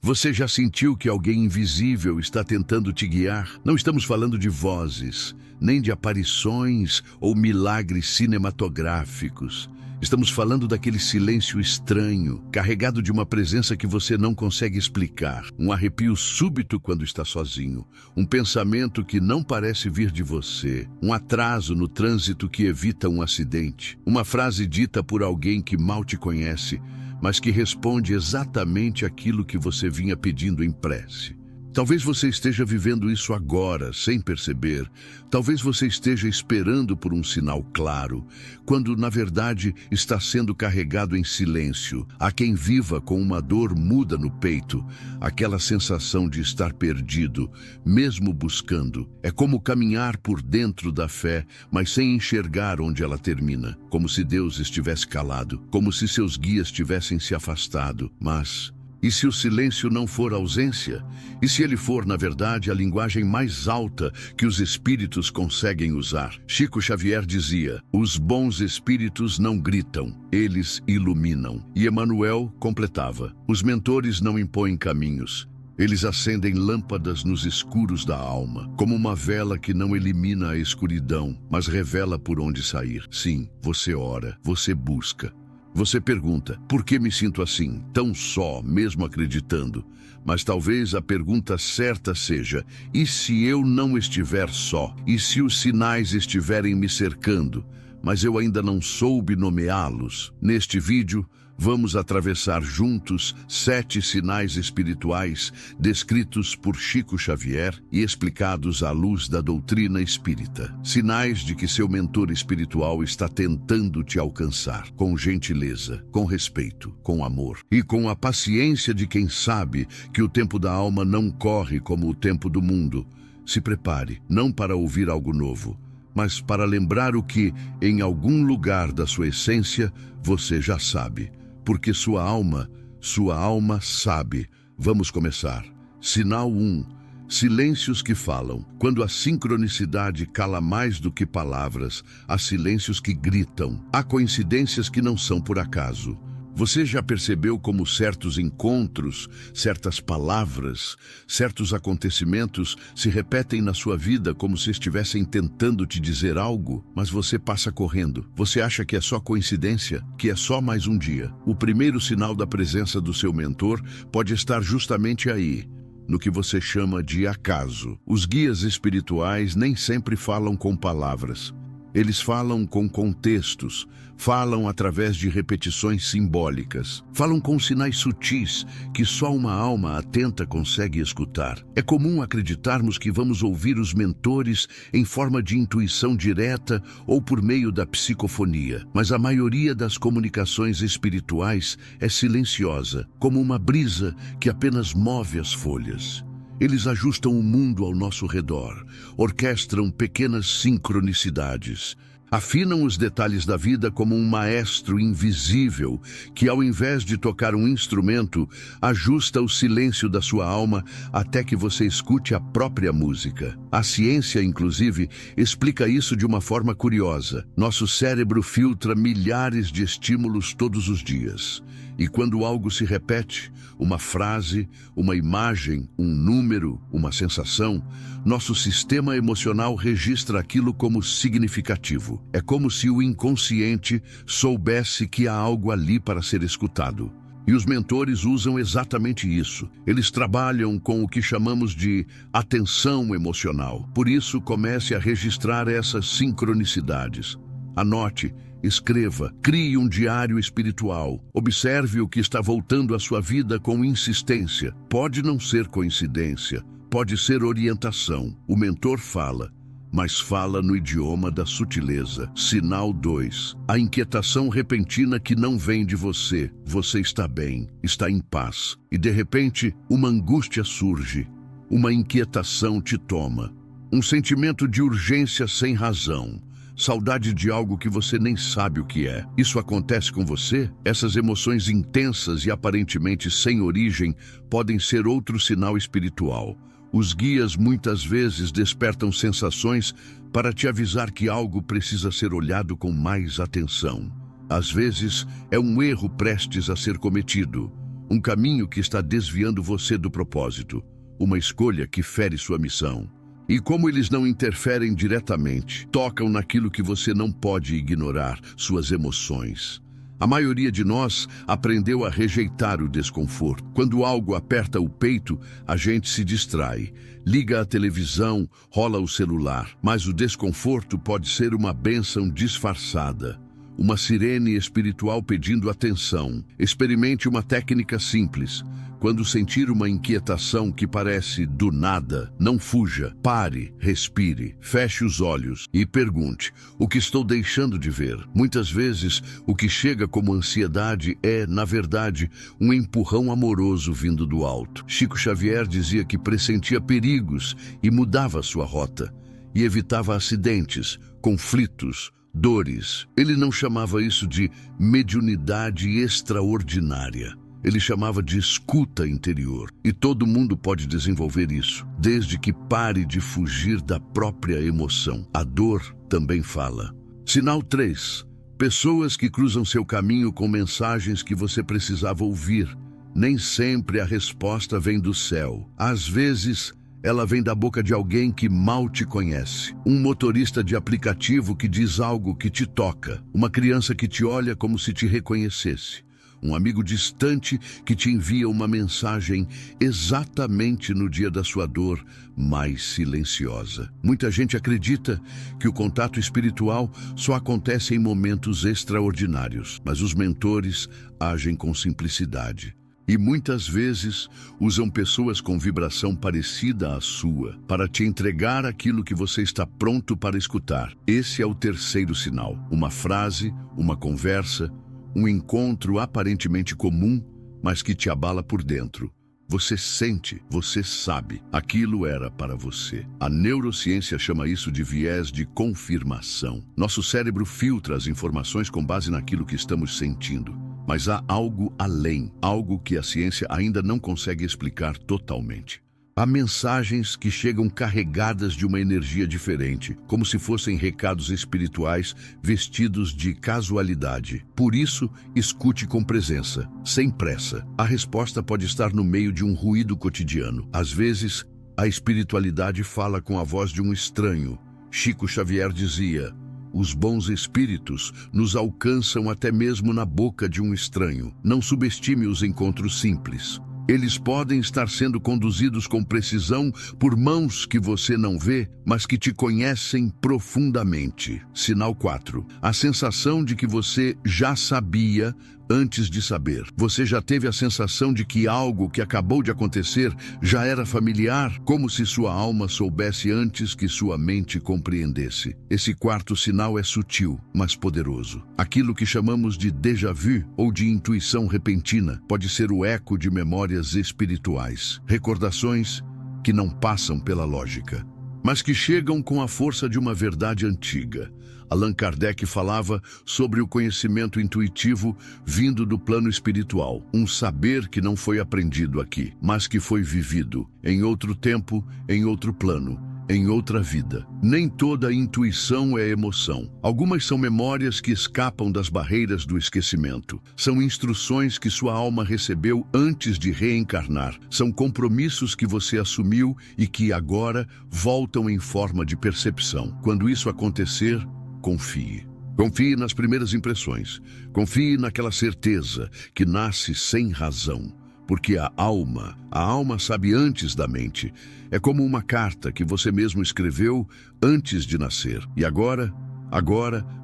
Você já sentiu que alguém invisível está tentando te guiar? Não estamos falando de vozes, nem de aparições ou milagres cinematográficos. Estamos falando daquele silêncio estranho, carregado de uma presença que você não consegue explicar. Um arrepio súbito quando está sozinho. Um pensamento que não parece vir de você. Um atraso no trânsito que evita um acidente. Uma frase dita por alguém que mal te conhece, mas que responde exatamente aquilo que você vinha pedindo em prece. Talvez você esteja vivendo isso agora, sem perceber. Talvez você esteja esperando por um sinal claro, quando, na verdade, está sendo carregado em silêncio. Há quem viva com uma dor muda no peito, aquela sensação de estar perdido, mesmo buscando. É como caminhar por dentro da fé, mas sem enxergar onde ela termina. Como se Deus estivesse calado, como se seus guias tivessem se afastado. Mas e se o silêncio não for ausência? E se ele for, na verdade, a linguagem mais alta que os espíritos conseguem usar? Chico Xavier dizia: os bons espíritos não gritam, eles iluminam. E Emmanuel completava: os mentores não impõem caminhos, eles acendem lâmpadas nos escuros da alma, como uma vela que não elimina a escuridão, mas revela por onde sair. Sim, você ora, você busca. Você pergunta: por que me sinto assim, tão só, mesmo acreditando? Mas talvez a pergunta certa seja: e se eu não estiver só? E se os sinais estiverem me cercando, mas eu ainda não soube nomeá-los? Neste vídeo, vamos atravessar juntos 7 sinais espirituais descritos por Chico Xavier e explicados à luz da doutrina espírita. Sinais de que seu mentor espiritual está tentando te alcançar, com gentileza, com respeito, com amor e com a paciência de quem sabe que o tempo da alma não corre como o tempo do mundo. Se prepare, não para ouvir algo novo, mas para lembrar o que, em algum lugar da sua essência, você já sabe. Porque sua alma sabe. Vamos começar. Sinal 1. Silêncios que falam. Quando a sincronicidade cala mais do que palavras, há silêncios que gritam. Há coincidências que não são por acaso. Você já percebeu como certos encontros, certas palavras, certos acontecimentos se repetem na sua vida como se estivessem tentando te dizer algo, mas você passa correndo. Você acha que é só coincidência, que é só mais um dia. O primeiro sinal da presença do seu mentor pode estar justamente aí, no que você chama de acaso. Os guias espirituais nem sempre falam com palavras. Eles falam com contextos, falam através de repetições simbólicas, falam com sinais sutis que só uma alma atenta consegue escutar. É comum acreditarmos que vamos ouvir os mentores em forma de intuição direta ou por meio da psicofonia, mas a maioria das comunicações espirituais é silenciosa, como uma brisa que apenas move as folhas. Eles ajustam o mundo ao nosso redor, orquestram pequenas sincronicidades, afinam os detalhes da vida como um maestro invisível que, ao invés de tocar um instrumento, ajusta o silêncio da sua alma até que você escute a própria música. A ciência, inclusive, explica isso de uma forma curiosa. Nosso cérebro filtra milhares de estímulos todos os dias. E quando algo se repete, uma frase, uma imagem, um número, uma sensação, nosso sistema emocional registra aquilo como significativo. É como se o inconsciente soubesse que há algo ali para ser escutado. E os mentores usam exatamente isso. Eles trabalham com o que chamamos de atenção emocional. Por isso, comece a registrar essas sincronicidades. Anote, escreva, crie um diário espiritual. Observe o que está voltando à sua vida com insistência. Pode não ser coincidência, pode ser orientação. O mentor fala, mas fala no idioma da sutileza. Sinal 2. A inquietação repentina que não vem de você. Você está bem, está em paz. E de repente, uma angústia surge. Uma inquietação te toma. Um sentimento de urgência sem razão. Saudade de algo que você nem sabe o que é. Isso acontece com você? Essas emoções intensas e aparentemente sem origem podem ser outro sinal espiritual. Os guias muitas vezes despertam sensações para te avisar que algo precisa ser olhado com mais atenção. Às vezes, é um erro prestes a ser cometido. um caminho que está desviando você do propósito, uma escolha que fere sua missão. E como eles não interferem diretamente, tocam naquilo que você não pode ignorar, suas emoções. A maioria de nós aprendeu a rejeitar o desconforto. Quando algo aperta o peito, a gente se distrai. Liga a televisão, rola o celular. Mas o desconforto pode ser uma bênção disfarçada. Uma sirene espiritual pedindo atenção. Experimente uma técnica simples. Quando sentir uma inquietação que parece do nada, não fuja, pare, respire, feche os olhos e pergunte: o que estou deixando de ver? Muitas vezes, o que chega como ansiedade é, na verdade, um empurrão amoroso vindo do alto. Chico Xavier dizia que pressentia perigos e mudava sua rota, e evitava acidentes, conflitos, dores. Ele não chamava isso de mediunidade extraordinária. Ele chamava de escuta interior. E todo mundo pode desenvolver isso, desde que pare de fugir da própria emoção. A dor também fala. Sinal 3. Pessoas que cruzam seu caminho com mensagens que você precisava ouvir. Nem sempre a resposta vem do céu. Às vezes, ela vem da boca de alguém que mal te conhece. Um motorista de aplicativo que diz algo que te toca. Uma criança que te olha como se te reconhecesse. Um amigo distante que te envia uma mensagem exatamente no dia da sua dor mais silenciosa. Muita gente acredita que o contato espiritual só acontece em momentos extraordinários, mas os mentores agem com simplicidade. E muitas vezes usam pessoas com vibração parecida à sua para te entregar aquilo que você está pronto para escutar. Esse é o terceiro sinal. Uma frase, uma conversa, um encontro aparentemente comum, mas que te abala por dentro. Você sente, você sabe, aquilo era para você. A neurociência chama isso de viés de confirmação. Nosso cérebro filtra as informações com base naquilo que estamos sentindo. Mas há algo além, algo que a ciência ainda não consegue explicar totalmente. Há mensagens que chegam carregadas de uma energia diferente, como se fossem recados espirituais vestidos de casualidade. Por isso, escute com presença, sem pressa. A resposta pode estar no meio de um ruído cotidiano. Às vezes, a espiritualidade fala com a voz de um estranho. Chico Xavier dizia: os bons espíritos nos alcançam até mesmo na boca de um estranho. Não subestime os encontros simples. Eles podem estar sendo conduzidos com precisão por mãos que você não vê, mas que te conhecem profundamente. Sinal 4. A sensação de que você já sabia antes de saber. Você já teve a sensação de que algo que acabou de acontecer já era familiar, como se sua alma soubesse antes que sua mente compreendesse. Esse quarto sinal é sutil, mas poderoso. Aquilo que chamamos de déjà vu ou de intuição repentina pode ser o eco de memórias espirituais, recordações que não passam pela lógica, mas que chegam com a força de uma verdade antiga. Allan Kardec falava sobre o conhecimento intuitivo vindo do plano espiritual, um saber que não foi aprendido aqui, mas que foi vivido em outro tempo, em outro plano, em outra vida. Nem toda intuição é emoção. Algumas são memórias que escapam das barreiras do esquecimento. São instruções que sua alma recebeu antes de reencarnar. São compromissos que você assumiu e que agora voltam em forma de percepção. Quando isso acontecer, confie. Confie nas primeiras impressões. Confie naquela certeza que nasce sem razão. Porque a alma sabe antes da mente. É como uma carta que você mesmo escreveu antes de nascer. E agora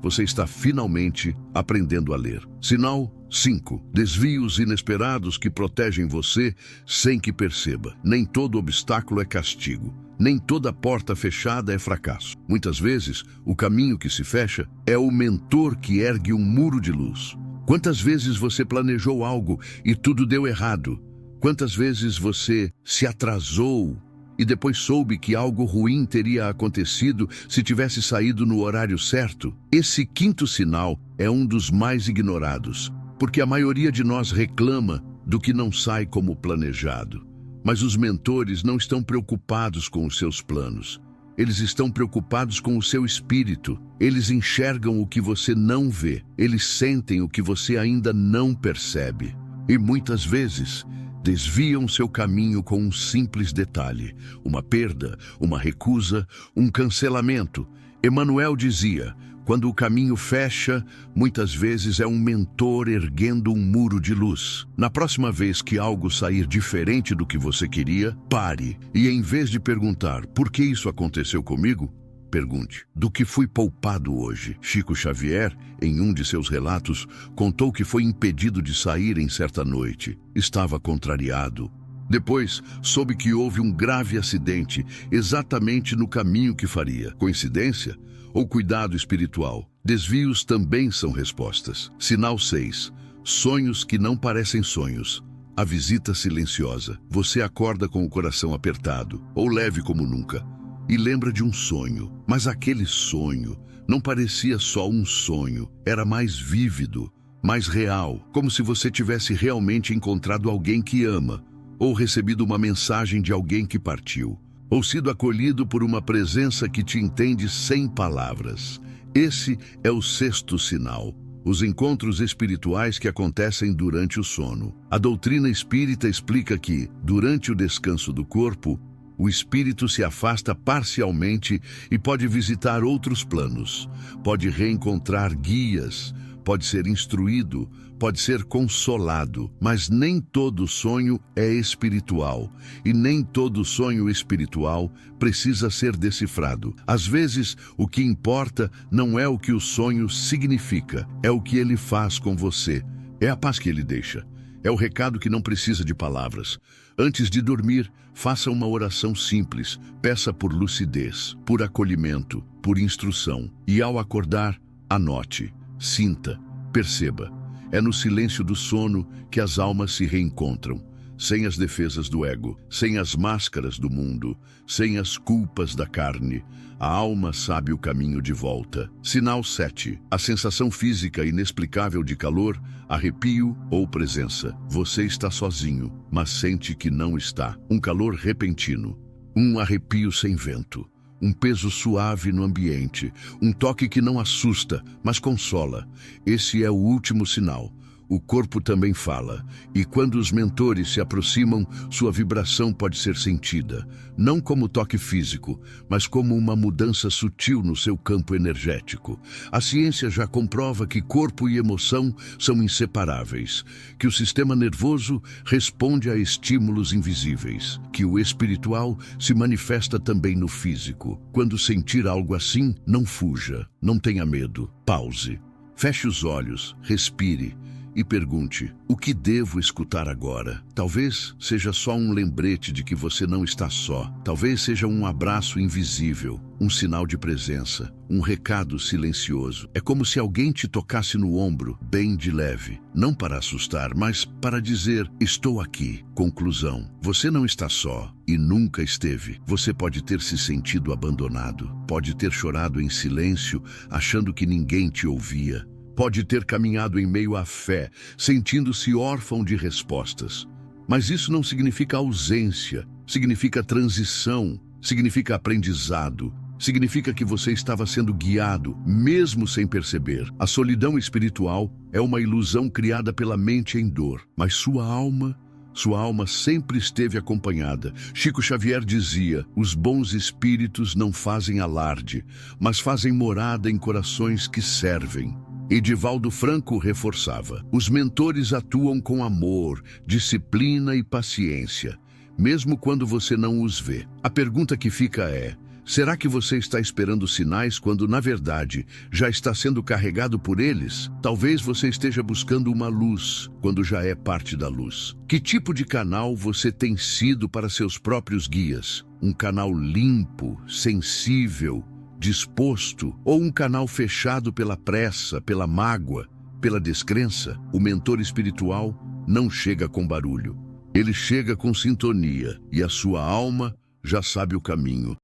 você está finalmente aprendendo a ler. Sinal 5. Desvios inesperados que protegem você sem que perceba. Nem todo obstáculo é castigo. Nem toda porta fechada é fracasso. Muitas vezes, o caminho que se fecha é o mentor que ergue um muro de luz. Quantas vezes você planejou algo e tudo deu errado? Quantas vezes você se atrasou e depois soube que algo ruim teria acontecido se tivesse saído no horário certo? Esse quinto sinal é um dos mais ignorados, porque a maioria de nós reclama do que não sai como planejado. Mas os mentores não estão preocupados com os seus planos. Eles estão preocupados com o seu espírito. Eles enxergam o que você não vê. Eles sentem o que você ainda não percebe. E muitas vezes desviam seu caminho com um simples detalhe, uma perda, uma recusa, um cancelamento. Emanuel dizia: quando o caminho fecha, muitas vezes é um mentor erguendo um muro de luz. Na próxima vez que algo sair diferente do que você queria, pare e, em vez de perguntar por que isso aconteceu comigo, pergunte: do que fui poupado hoje? Chico Xavier, em um de seus relatos, contou que foi impedido de sair em certa noite. Estava contrariado. Depois, soube que houve um grave acidente exatamente no caminho que faria. Coincidência? Ou cuidado espiritual? Desvios também são respostas. Sinal 6. Sonhos que não parecem sonhos. A visita silenciosa. Você acorda com o coração apertado, ou leve como nunca, e lembra de um sonho. Mas aquele sonho não parecia só um sonho. Era mais vívido, mais real, como se você tivesse realmente encontrado alguém que ama, ou recebido uma mensagem de alguém que partiu, ou sido acolhido por uma presença que te entende sem palavras. Esse é o 6º sinal, os encontros espirituais que acontecem durante o sono. A doutrina espírita explica que, durante o descanso do corpo, o espírito se afasta parcialmente e pode visitar outros planos, pode reencontrar guias, pode ser instruído, pode ser consolado, mas nem todo sonho é espiritual e nem todo sonho espiritual precisa ser decifrado. Às vezes, o que importa não é o que o sonho significa, é o que ele faz com você, é a paz que ele deixa, é o recado que não precisa de palavras. Antes de dormir, faça uma oração simples, peça por lucidez, por acolhimento, por instrução. E ao acordar, anote, sinta, perceba. É no silêncio do sono que as almas se reencontram, sem as defesas do ego, sem as máscaras do mundo, sem as culpas da carne. A alma sabe o caminho de volta. Sinal 7. A sensação física inexplicável de calor, arrepio ou presença. Você está sozinho, mas sente que não está. Um calor repentino, um arrepio sem vento. Um peso suave no ambiente, um toque que não assusta, mas consola. Esse é o último sinal. O corpo também fala, e quando os mentores se aproximam, sua vibração pode ser sentida, não como toque físico, mas como uma mudança sutil no seu campo energético. A ciência já comprova que corpo e emoção são inseparáveis, que o sistema nervoso responde a estímulos invisíveis, que o espiritual se manifesta também no físico. Quando sentir algo assim, não fuja, não tenha medo, pause, feche os olhos, respire e pergunte: o que devo escutar agora? Talvez seja só um lembrete de que você não está só. Talvez seja um abraço invisível, um sinal de presença, um recado silencioso. É como se alguém te tocasse no ombro, bem de leve. Não para assustar, mas para dizer: estou aqui. Conclusão: você não está só e nunca esteve. Você pode ter se sentido abandonado, pode ter chorado em silêncio, achando que ninguém te ouvia. Pode ter caminhado em meio à fé, sentindo-se órfão de respostas. Mas isso não significa ausência, significa transição, significa aprendizado, significa que você estava sendo guiado, mesmo sem perceber. A solidão espiritual é uma ilusão criada pela mente em dor, mas sua alma sempre esteve acompanhada. Chico Xavier dizia: os bons espíritos não fazem alarde, mas fazem morada em corações que servem. Edivaldo Franco reforçava: os mentores atuam com amor, disciplina e paciência, mesmo quando você não os vê. A pergunta que fica é: será que você está esperando sinais quando, na verdade, já está sendo carregado por eles? Talvez você esteja buscando uma luz, quando já é parte da luz. Que tipo de canal você tem sido para seus próprios guias? Um canal limpo, sensível, disposto, ou um canal fechado pela pressa, pela mágoa, pela descrença? O mentor espiritual não chega com barulho. Ele chega com sintonia, e a sua alma já sabe o caminho.